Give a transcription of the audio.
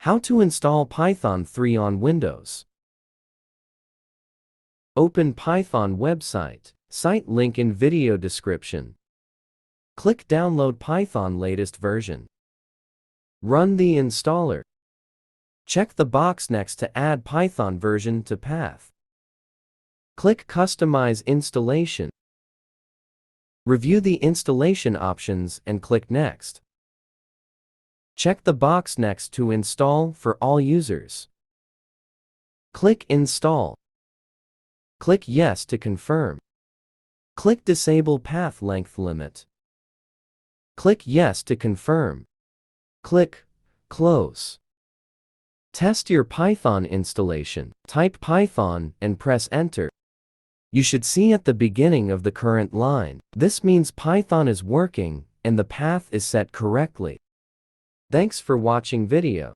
How to install Python 3 on Windows. Open Python website. Site link in video description. Click Download Python latest version. Run the installer. Check the box next to add Python version to path. Click Customize installation. Review the installation options and click Next. Check the box next to Install for all users. Click Install. Click Yes to confirm. Click Disable Path Length Limit. Click Yes to confirm. Click Close. Test your Python installation. Type Python and press Enter. You should see at the beginning of the current line. This means Python is working and the path is set correctly. Thanks for watching video.